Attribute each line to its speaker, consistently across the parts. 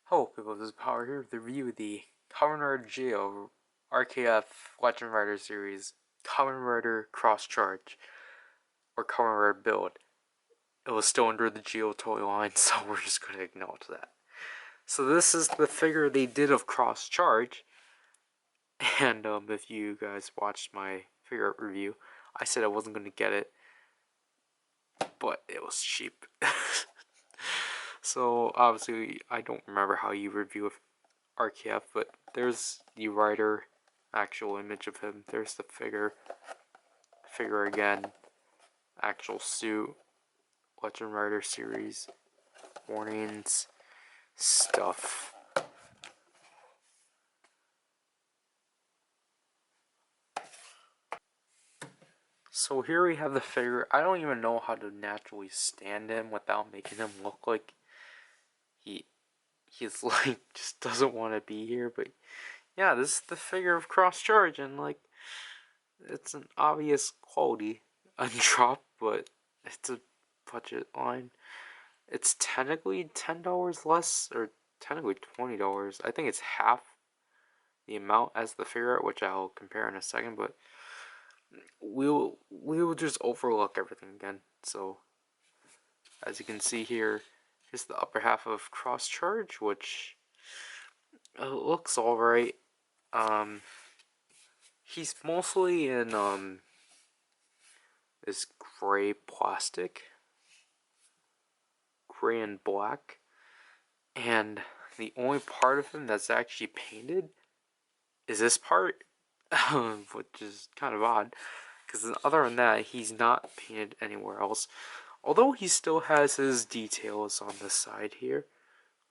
Speaker 1: Hello people, this is Power here with the review of the Kamen Rider Geo RKF Legend Rider series Kamen Rider Cross Charge or Kamen Rider Build. It was still under the Geo toy line, so we're just going to acknowledge that. So this is the figure they did of Cross Charge, and if you guys watched my figure art review, I said I wasn't going to get it, but it was cheap. So obviously I don't remember how you review RKF, but there's the rider, actual image of him. There's the figure again, actual suit, Legend Rider series, warnings, stuff. So here we have the figure. I don't even know how to naturally stand him without making him look like he's like just doesn't want to be here. But yeah, this is the figure of Cross Charge, and like it's an obvious quality undrop, but it's a budget line. It's technically $10 less, or technically $20. I think it's half the amount as the figure art, which I'll compare in a second. But we will just overlook everything again. So as you can see here, here's the upper half of Cross Charge, which looks alright. He's mostly in this gray plastic, gray and black, and the only part of him that's actually painted is this part, which is kind of odd, because other than that, he's not painted anywhere else. Although he still has his details on the side here,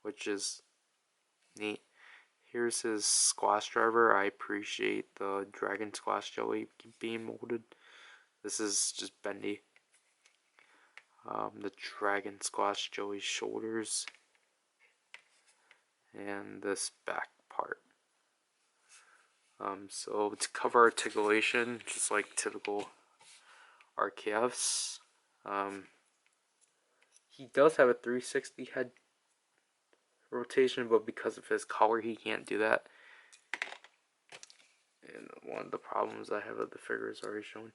Speaker 1: which is neat. Here's his squash driver. I appreciate the dragon squash jelly being molded. This is just bendy. The dragon squash jelly shoulders, and this back part. So to cover articulation, just like typical RKFs, he does have a 360 head rotation, but because of his collar, he can't do that. And one of the problems I have with the figure is already shown.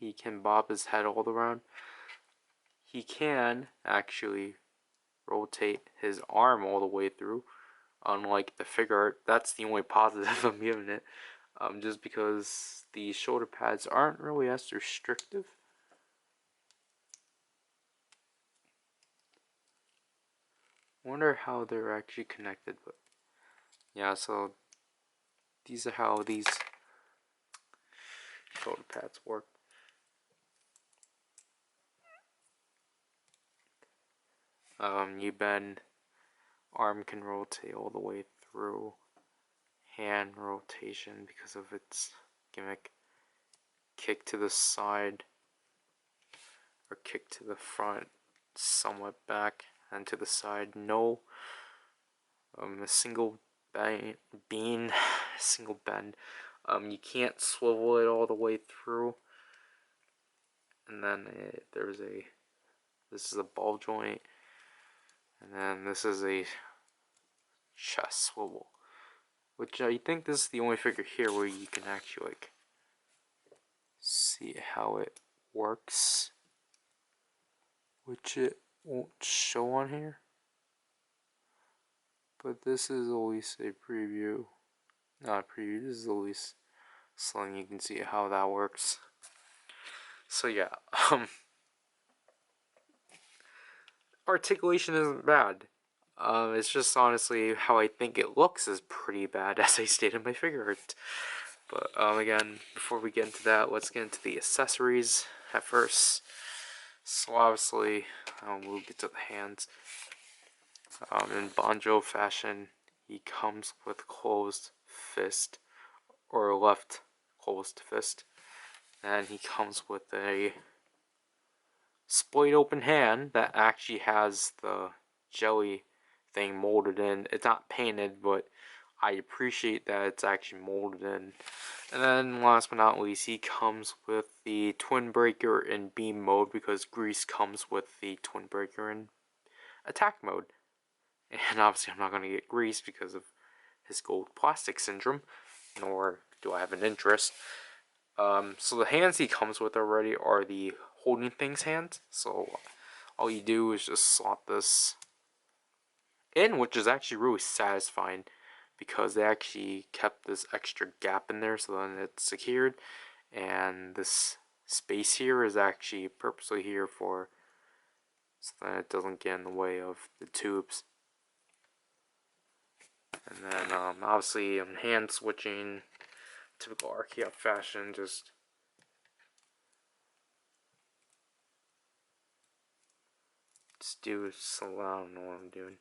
Speaker 1: He can bob his head all around. He can actually rotate his arm all the way through. Unlike the figure art, that's the only positive I'm giving it. Just because the shoulder pads aren't really as restrictive. Wonder how they're actually connected, but yeah, so these are how these shoulder pads work. You bend, arm can rotate all the way through, hand rotation because of its gimmick, kick to the side, or kick to the front, somewhat back, and to the side. No, a single single bend. You can't swivel it all the way through. And then this is a ball joint, and then this is a chest swivel, which I think this is the only figure here where you can actually like see how it works, which it won't show on here. But this is at least a preview. Not a preview, this is at least something you can see how that works. So yeah, articulation isn't bad. It's just honestly how I think it looks is pretty bad, as I stated in my figure art. But again, before we get into that, let's get into the accessories at first. So obviously, we'll get to the hands. In Banjo fashion, he comes with closed fist, or left closed fist, and he comes with a splayed open hand that actually has the jelly thing molded in. It's not painted, but I appreciate that it's actually molded in. And then last but not least, he comes with the twin breaker in beam mode, because Grease comes with the twin breaker in attack mode. And obviously I'm not going to get Grease because of his gold plastic syndrome, nor do I have an interest. So the hands he comes with already are the holding things hands. So all you do is just slot this in, which is actually really satisfying, because they actually kept this extra gap in there so then it's secured, and this space here is actually purposely here for so that it doesn't get in the way of the tubes. And then obviously I'm hand switching, typical RKF fashion, just do so. I don't know what I'm doing.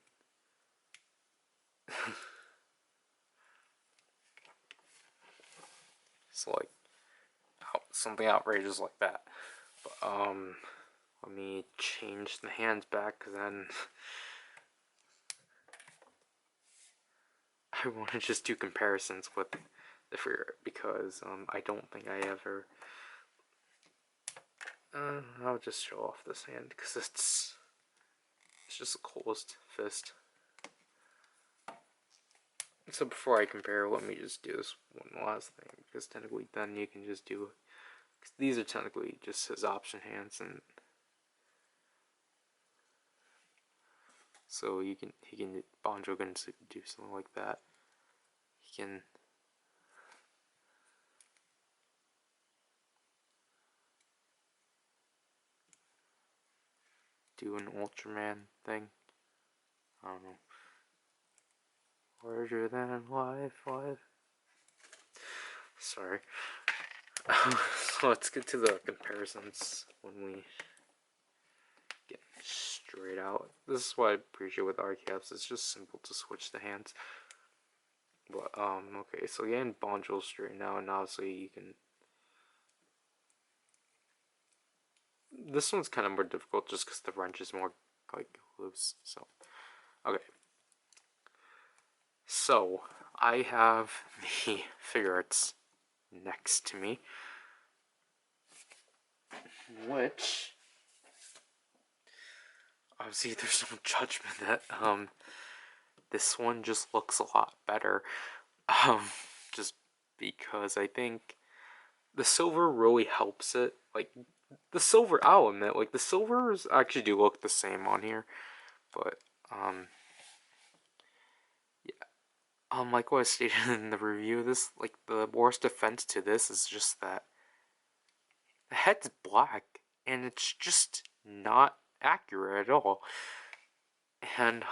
Speaker 1: So like something outrageous like that. But let me change the hands back, because then I want to just do comparisons with the figure, because I don't think I ever. I'll just show off this hand because it's just a closed fist. So before I compare, let me just do this one last thing, because technically then you can just do, because these are technically just his option hands, and so he can Banjo can do something like that. He can do an Ultraman thing. I don't know. Larger than life. Sorry. So let's get to the comparisons when we get straight out. This is what I appreciate with RKFs. It's just simple to switch the hands. But okay, so again, Bonjo's straight now, and obviously you can. This one's kind of more difficult just because the wrench is more like loose. So okay. So I have the figure arts next to me, which obviously there's no judgment that this one just looks a lot better, just because I think the silver really helps it. Like the silver, I'll admit, like the silvers actually do look the same on here, but yeah, like what I stated in the review, this like the worst defense to this is just that the head's black and it's just not accurate at all, and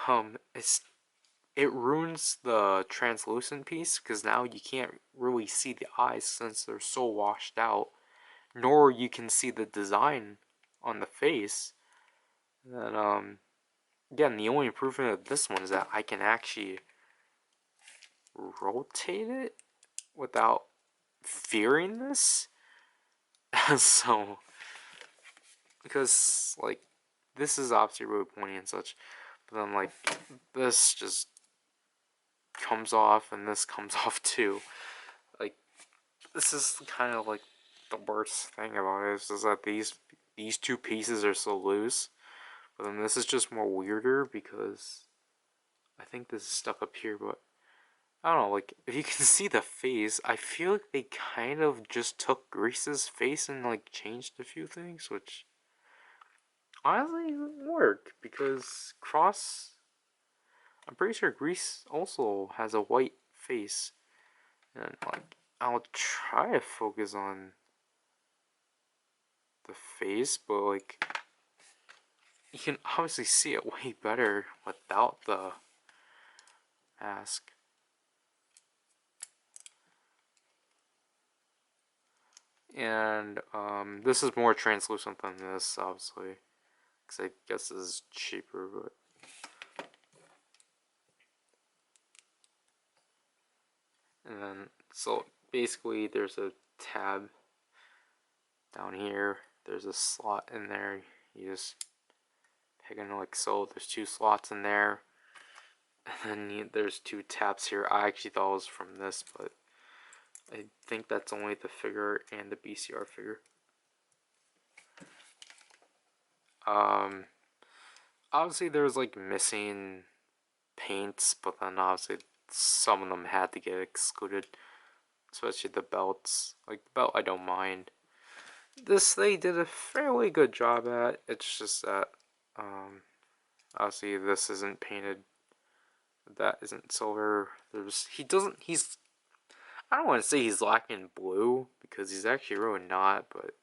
Speaker 1: it ruins the translucent piece, because now you can't really see the eyes since they're so washed out, nor you can see the design on the face. And again, the only improvement of this one is that I can actually rotate it without fearing this. So, because like this is obviously really pointy and such, but then like this just comes off and this comes off too. Like this is kind of like the worst thing about it, is that these two pieces are so loose. But then this is just more weirder because I think this is stuck up here, but I don't know, like if you can see the face, I feel like they kind of just took Grease's face and like changed a few things, which honestly doesn't work, because I'm pretty sure Grease also has a white face. And like I'll try to focus on the face, but like you can obviously see it way better without the mask. And this is more translucent than this, obviously, because I guess this is cheaper, but and then so basically there's a tab down here, there's a slot in there, you just pick it like so, there's two slots in there, And then there's 2 taps here. I actually thought it was from this, but I think that's only the figure and the BCR figure. Obviously there's like missing paints, but then obviously some of them had to get excluded, especially the belts. Like the belt I don't mind. This they did a fairly good job at. It's just that obviously this isn't painted. That isn't silver. He's I don't want to say he's lacking blue because he's actually really not, but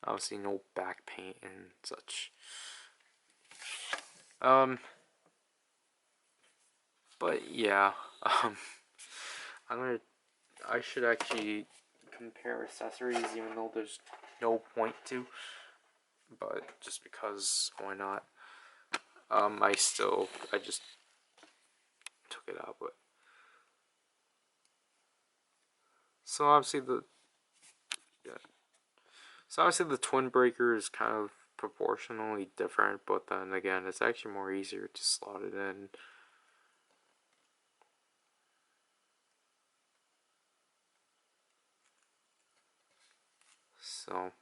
Speaker 1: obviously no back paint and such. But yeah, I should actually compare accessories even though there's no point to, but just because, why not? I just took it out, but so obviously the twin breaker is kind of proportionally different, but then again, it's actually more easier to slot it in. So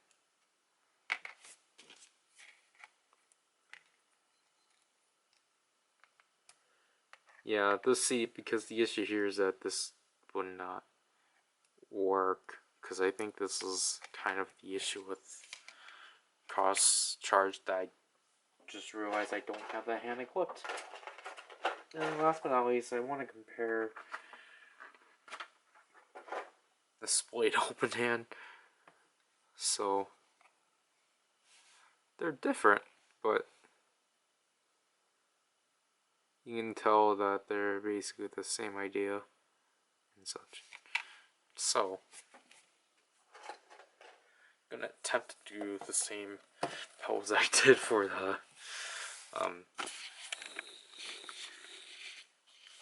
Speaker 1: yeah, because the issue here is that this would not work, because I think this is kind of the issue with cross charge that I just realized I don't have that hand equipped. And last but not least, I want to compare the splayed open hand. So they're different, but you can tell that they're basically the same idea and such. So I'm gonna attempt to do the same pose I did for the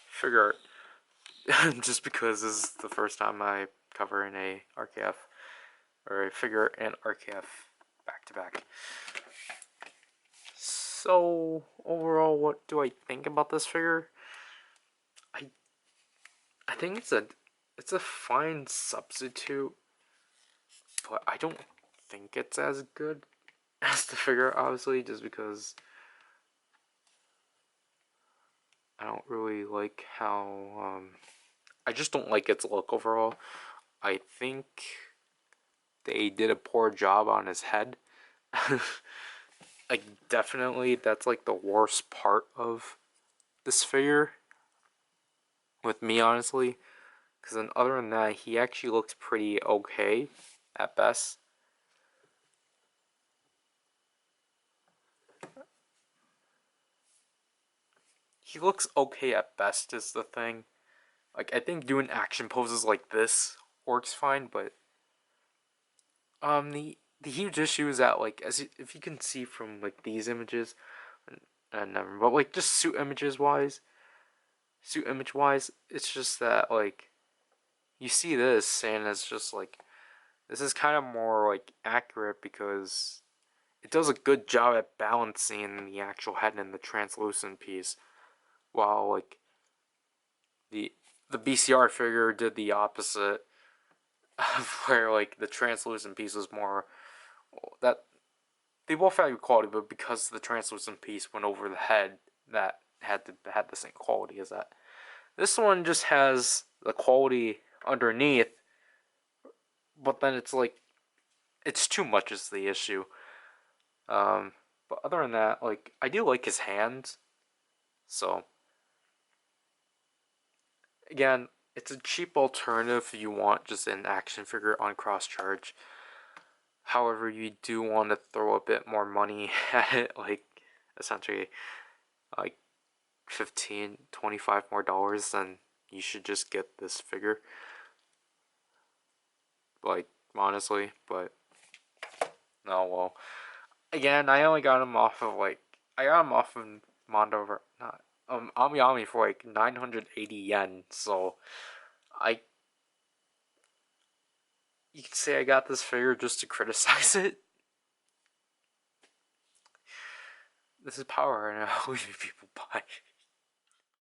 Speaker 1: figure art. Just because this is the first time I cover in a RKF or a figure and RKF back to back. So overall, what do I think about this figure? I think it's a fine substitute, but I don't think it's as good as the figure, obviously, just because I don't really like how I just don't like its look overall. I think they did a poor job on his head. Like, definitely that's like the worst part of this figure with me, honestly, because then other than that, he actually looks pretty okay at best. He looks okay at best is the thing. Like, I think doing action poses like this works fine, but the huge issue is that, like, if you can see from like these images, but like just suit image wise, it's just that, like, you see this and it's just like, this is kind of more like accurate because it does a good job at balancing the actual head and the translucent piece, while like the BCR figure did the opposite, where like the translucent piece was more that they both had good quality, but because the translucent piece went over the head, that had the same quality as that. This one just has the quality underneath, but then it's like it's too much is the issue. But other than that, like, I do like his hands. So again, it's a cheap alternative if you want just an action figure on cross charge. However, you do want to throw a bit more money at it, like essentially like 15, 25 more dollars, then you should just get this figure. Like, honestly, but no, well, again, I only got him off of Mondo, not Ami for like 980 yen. So I you could say I got this figure just to criticize it. this is power, and I hope people buy.